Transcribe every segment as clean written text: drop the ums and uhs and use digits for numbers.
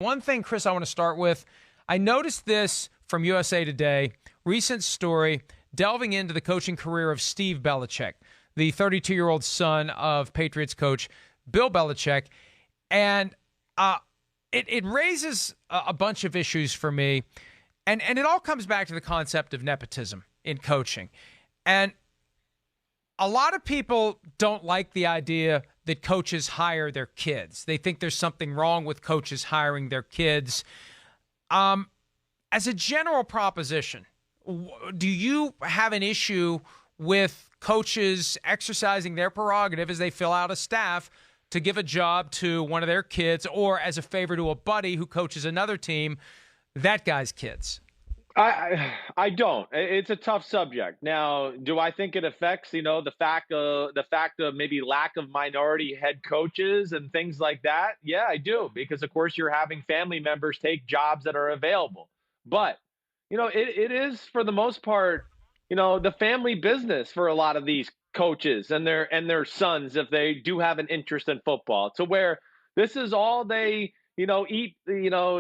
One thing, Chris, I want to start with. I noticed this from USA Today, recent story delving into the coaching career of Steve Belichick, the 32-year-old son of Patriots coach Bill Belichick. And it raises a bunch of issues for me. And it all comes back to the concept of nepotism in coaching. And a lot of people don't like the idea that coaches hire their kids. They think there's something wrong with coaches hiring their kids. As a general proposition, do you have an issue with coaches exercising their prerogative as they fill out a staff to give a job to one of their kids, or as a favor to a buddy who coaches another team, that guy's kids? I don't. It's a tough subject. Now, do I think it affects, the fact of maybe lack of minority head coaches and things like that? Yeah, I do, because of course you're having family members take jobs that are available. But, it is for the most part, the family business for a lot of these coaches and their sons, if they do have an interest in football, to where this is all they eat,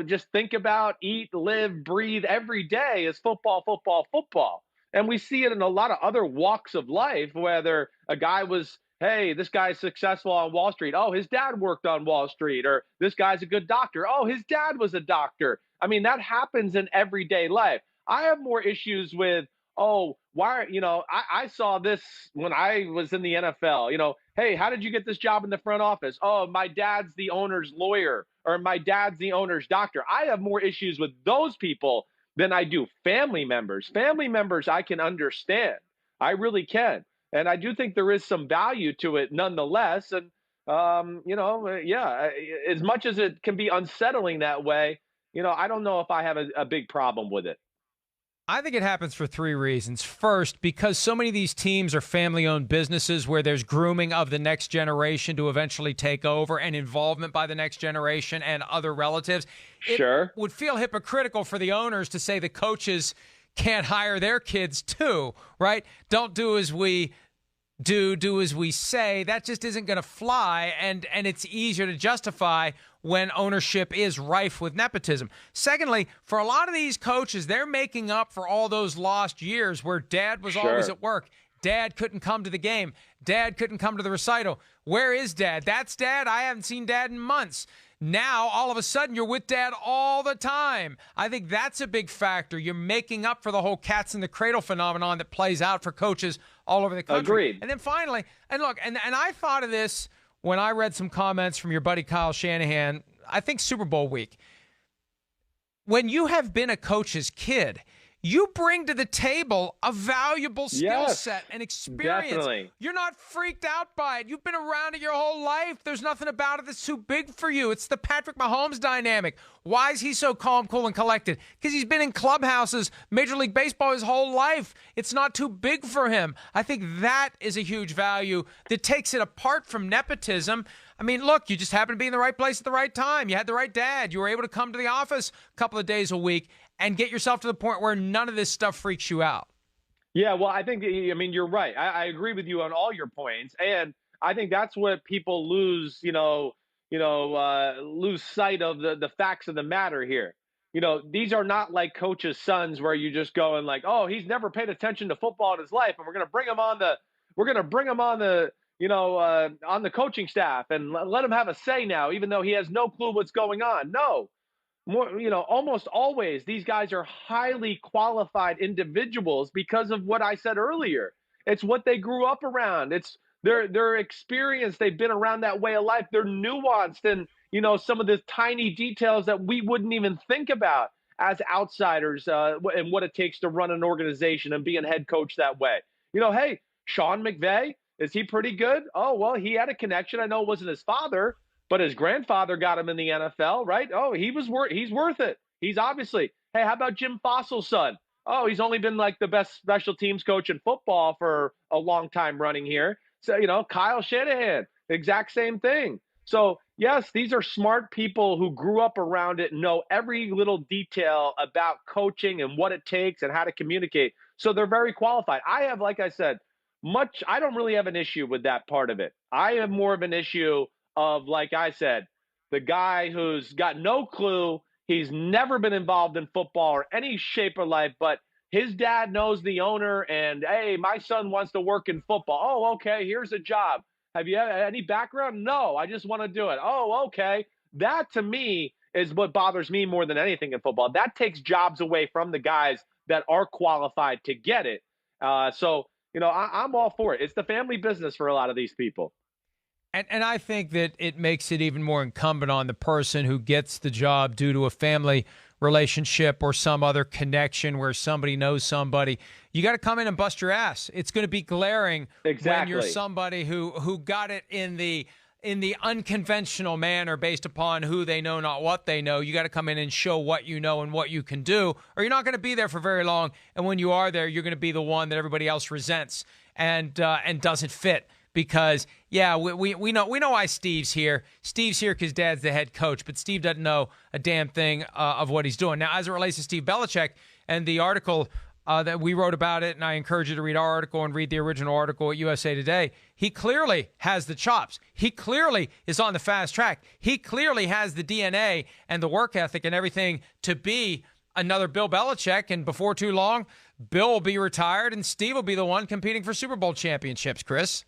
just think about, eat, live, breathe every day is football, football, football. And we see it in a lot of other walks of life, whether a guy was, hey, this guy's successful on Wall Street. Oh, his dad worked on Wall Street. Or this guy's a good doctor. Oh, his dad was a doctor. I mean, that happens in everyday life. I have more issues with, oh, why, I saw this when I was in the NFL, hey, how did you get this job in the front office? Oh, my dad's the owner's lawyer, or my dad's the owner's doctor. I have more issues with those people than I do family members. Family members, I can understand. I really can. And I do think there is some value to it nonetheless. And, yeah, as much as it can be unsettling that way, I don't know if I have a big problem with it. I think it happens for three reasons. First, because so many of these teams are family-owned businesses where there's grooming of the next generation to eventually take over, and involvement by the next generation and other relatives. Sure. It would feel hypocritical for the owners to say the coaches can't hire their kids too, right? Don't do as we do as we say. That just isn't going to fly, and it's easier to justify when ownership is rife with nepotism. Secondly, for a lot of these coaches, they're making up for all those lost years where dad was always at work. Dad couldn't come to the game. Dad couldn't come to the recital. Where is dad? That's dad. I haven't seen dad in months. Now, all of a sudden, you're with dad all the time. I think that's a big factor. You're making up for the whole cats in the cradle phenomenon that plays out for coaches all over the country. Agreed. And then finally, and look, and I thought of this when I read some comments from your buddy Kyle Shanahan, I think Super Bowl week. When you have been a coach's kid, you bring to the table a valuable skill set and experience. Definitely. You're not freaked out by it. You've been around it your whole life. There's nothing about it that's too big for you. It's the Patrick Mahomes dynamic. Why is he so calm, cool, and collected? Because he's been in clubhouses, Major League Baseball his whole life. It's not too big for him. I think that is a huge value that takes it apart from nepotism. I mean, look, you just happened to be in the right place at the right time. You had the right dad. You were able to come to the office a couple of days a week and get yourself to the point where none of this stuff freaks you out. Yeah, well, I think, you're right. I agree with you on all your points. And I think that's what people lose, lose sight of the facts of the matter here. These are not like coaches' sons where you just go and like, oh, he's never paid attention to football in his life, and we're going to bring him on the coaching staff and let him have a say now, even though he has no clue what's going on. No. Almost always these guys are highly qualified individuals because of what I said earlier. It's what they grew up around. It's their experience. They've been around that way of life. They're nuanced and, some of the tiny details that we wouldn't even think about as outsiders and what it takes to run an organization and be a head coach that way. Hey, Sean McVay, is he pretty good? Oh, well, he had a connection. I know it wasn't his father, but his grandfather got him in the NFL, right? Oh, he's worth it. He's obviously. Hey, how about Jim Fossil's son? Oh, he's only been like the best special teams coach in football for a long time running here. So, Kyle Shanahan, exact same thing. So, yes, these are smart people who grew up around it, know every little detail about coaching and what it takes and how to communicate. So they're very qualified. I have, like I said, I don't really have an issue with that part of it. I have more of an issue of, like I said, the guy who's got no clue. He's never been involved in football or any shape of life, but his dad knows the owner and, hey, my son wants to work in football. Oh, okay, here's a job. Have you had any background? No, I just want to do it. Oh, okay. That to me is what bothers me more than anything in football. That takes jobs away from the guys that are qualified to get it. I'm all for it. It's the family business for a lot of these people. And I think that it makes it even more incumbent on the person who gets the job due to a family relationship or some other connection where somebody knows somebody. You got to come in and bust your ass. It's going to be glaring when you're somebody who got it in the unconventional manner based upon who they know, not what they know. You got to come in and show what you know and what you can do, or you're not going to be there for very long. And when you are there, you're going to be the one that everybody else resents and doesn't fit. Because, yeah, we know why Steve's here. Steve's here because Dad's the head coach, but Steve doesn't know a damn thing of what he's doing. Now, as it relates to Steve Belichick and the article that we wrote about it, and I encourage you to read our article and read the original article at USA Today, he clearly has the chops. He clearly is on the fast track. He clearly has the DNA and the work ethic and everything to be another Bill Belichick, and before too long, Bill will be retired, and Steve will be the one competing for Super Bowl championships, Chris.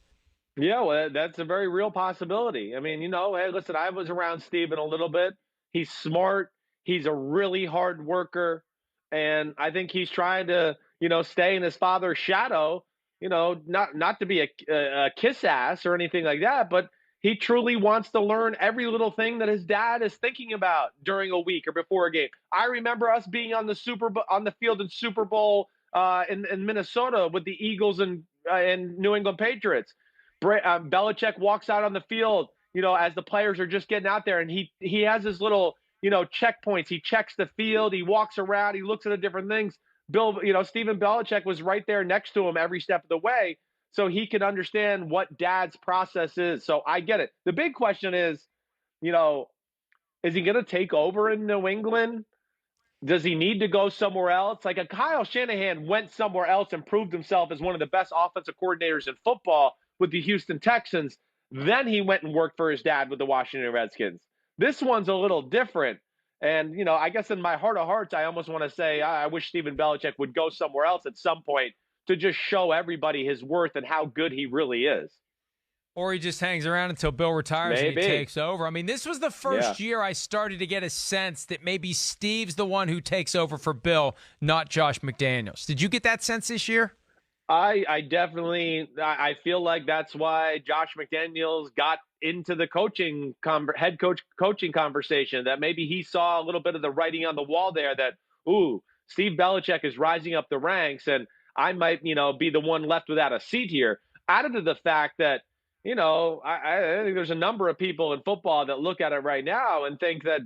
Yeah, well, that's a very real possibility. I mean, hey, listen, I was around Steven a little bit. He's smart. He's a really hard worker. And I think he's trying to, stay in his father's shadow, not to be a kiss ass or anything like that, but he truly wants to learn every little thing that his dad is thinking about during a week or before a game. I remember us being on the field in Super Bowl in Minnesota with the Eagles and New England Patriots. Belichick walks out on the field, as the players are just getting out there, and he has his little, checkpoints. He checks the field, he walks around, he looks at the different things. Stephen Belichick was right there next to him every step of the way, so he could understand what Dad's process is. So I get it. The big question is, is he going to take over in New England? Does he need to go somewhere else? Like a Kyle Shanahan went somewhere else and proved himself as one of the best offensive coordinators in football with the Houston Texans. Then he went and worked for his dad with the Washington Redskins. This one's a little different. And, I guess in my heart of hearts, I almost want to say I wish Stephen Belichick would go somewhere else at some point to just show everybody his worth and how good he really is. Or he just hangs around until Bill retires and he takes over. I mean, this was the first year I started to get a sense that maybe Steve's the one who takes over for Bill, not Josh McDaniels. Did you get that sense this year? I definitely feel like that's why Josh McDaniels got into the head coach coaching conversation, that maybe he saw a little bit of the writing on the wall there that, Steve Belichick is rising up the ranks and I might, be the one left without a seat here. Added to the fact that, I think there's a number of people in football that look at it right now and think that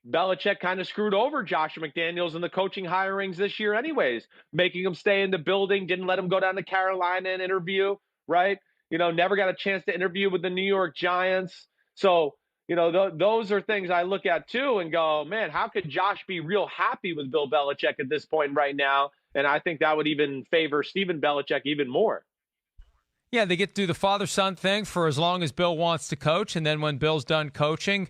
Belichick kind of screwed over Josh McDaniels in the coaching hirings this year anyways, making him stay in the building, didn't let him go down to Carolina and interview, right? Never got a chance to interview with the New York Giants. So, those are things I look at too and go, man, how could Josh be real happy with Bill Belichick at this point right now? And I think that would even favor Stephen Belichick even more. Yeah, they get to do the father-son thing for as long as Bill wants to coach, and then when Bill's done coaching,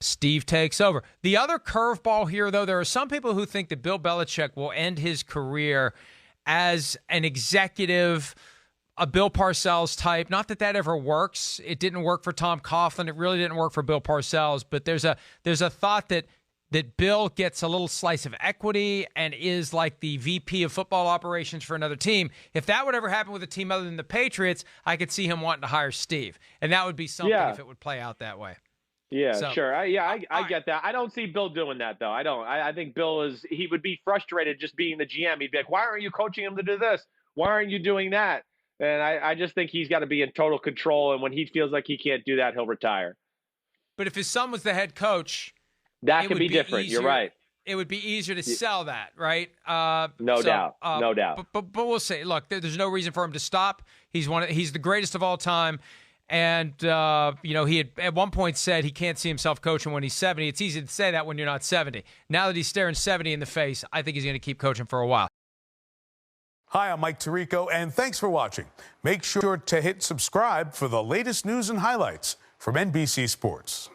Steve takes over. The other curveball here, though, there are some people who think that Bill Belichick will end his career as an executive, a Bill Parcells type. Not that ever works. It didn't work for Tom Coughlin. It really didn't work for Bill Parcells. But there's a thought that Bill gets a little slice of equity and is like the VP of football operations for another team. If that would ever happen with a team other than the Patriots, I could see him wanting to hire Steve. And that would be something if it would play out that way. Yeah, so, sure. I get that. I don't see Bill doing that, though. I don't. I think Bill he would be frustrated just being the GM. He'd be like, why aren't you coaching him to do this? Why aren't you doing that? And I just think he's got to be in total control. And when he feels like he can't do that, he'll retire. But if his son was the head coach, that could be different. You're right. It would be easier to sell that, right? No doubt. But we'll see. Look, there's no reason for him to stop. He's the greatest of all time. And, he had at one point said he can't see himself coaching when he's 70. It's easy to say that when you're not 70. Now that he's staring 70 in the face, I think he's going to keep coaching for a while. Hi, I'm Mike Tirico, and thanks for watching. Make sure to hit subscribe for the latest news and highlights from NBC Sports.